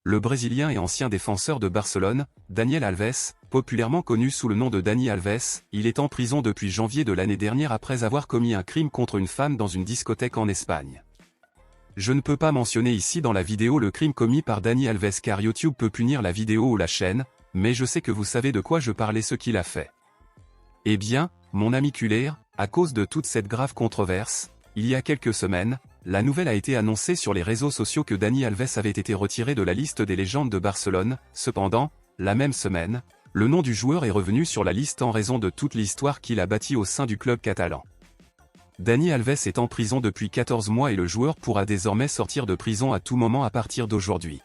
le Brésilien et ancien défenseur de Barcelone, Daniel Alves, populairement connu sous le nom de Dani Alves, il est en prison depuis janvier de l'année dernière après avoir commis un crime contre une femme dans une discothèque en Espagne. Je ne peux pas mentionner ici dans la vidéo le crime commis par Dani Alves car YouTube peut punir la vidéo ou la chaîne, mais je sais que vous savez de quoi je parlais ce qu'il a fait. Eh bien, mon ami Culer, à cause de toute cette grave controverse, il y a quelques semaines, la nouvelle a été annoncée sur les réseaux sociaux que Dani Alves avait été retiré de la liste des légendes de Barcelone. Cependant, la même semaine, le nom du joueur est revenu sur la liste en raison de toute l'histoire qu'il a bâtie au sein du club catalan. Dani Alves est en prison depuis 14 mois et le joueur pourra désormais sortir de prison à tout moment à partir d'aujourd'hui.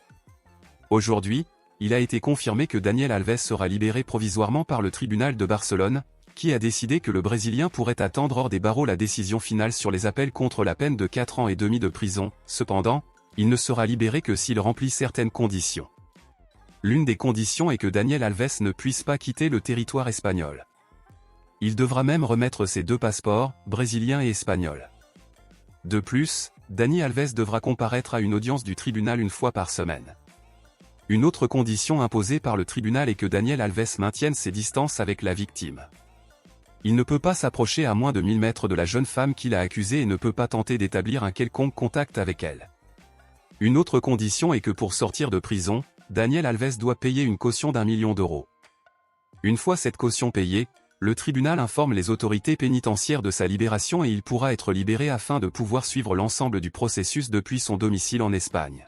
Aujourd'hui, il a été confirmé que Daniel Alves sera libéré provisoirement par le tribunal de Barcelone, qui a décidé que le Brésilien pourrait attendre hors des barreaux la décision finale sur les appels contre la peine de 4 ans et demi de prison. Cependant, il ne sera libéré que s'il remplit certaines conditions. L'une des conditions est que Daniel Alves ne puisse pas quitter le territoire espagnol. Il devra même remettre ses 2 passeports, brésilien et espagnol. De plus, Dani Alves devra comparaître à une audience du tribunal une fois par semaine. Une autre condition imposée par le tribunal est que Daniel Alves maintienne ses distances avec la victime. Il ne peut pas s'approcher à moins de 1000 mètres de la jeune femme qu'il a accusée et ne peut pas tenter d'établir un quelconque contact avec elle. Une autre condition est que pour sortir de prison, Daniel Alves doit payer une caution d'1 million d'euros. Une fois cette caution payée, le tribunal informe les autorités pénitentiaires de sa libération et il pourra être libéré afin de pouvoir suivre l'ensemble du processus depuis son domicile en Espagne.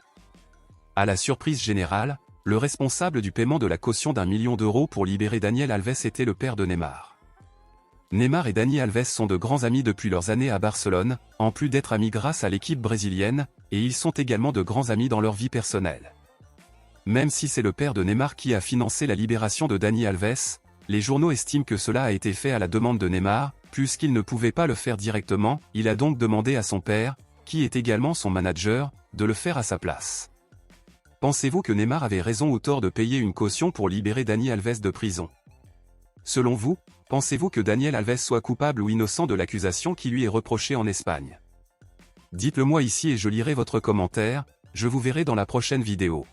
À la surprise générale, le responsable du paiement de la caution d'1 million d'euros pour libérer Daniel Alves était le père de Neymar. Neymar et Dani Alves sont de grands amis depuis leurs années à Barcelone, en plus d'être amis grâce à l'équipe brésilienne, et ils sont également de grands amis dans leur vie personnelle. Même si c'est le père de Neymar qui a financé la libération de Dani Alves, les journaux estiment que cela a été fait à la demande de Neymar, puisqu'il ne pouvait pas le faire directement, il a donc demandé à son père, qui est également son manager, de le faire à sa place. Pensez-vous que Neymar avait raison ou tort de payer une caution pour libérer Dani Alves de prison? Selon vous, pensez-vous que Daniel Alves soit coupable ou innocent de l'accusation qui lui est reprochée en Espagne? Dites-le moi ici et je lirai votre commentaire, je vous verrai dans la prochaine vidéo.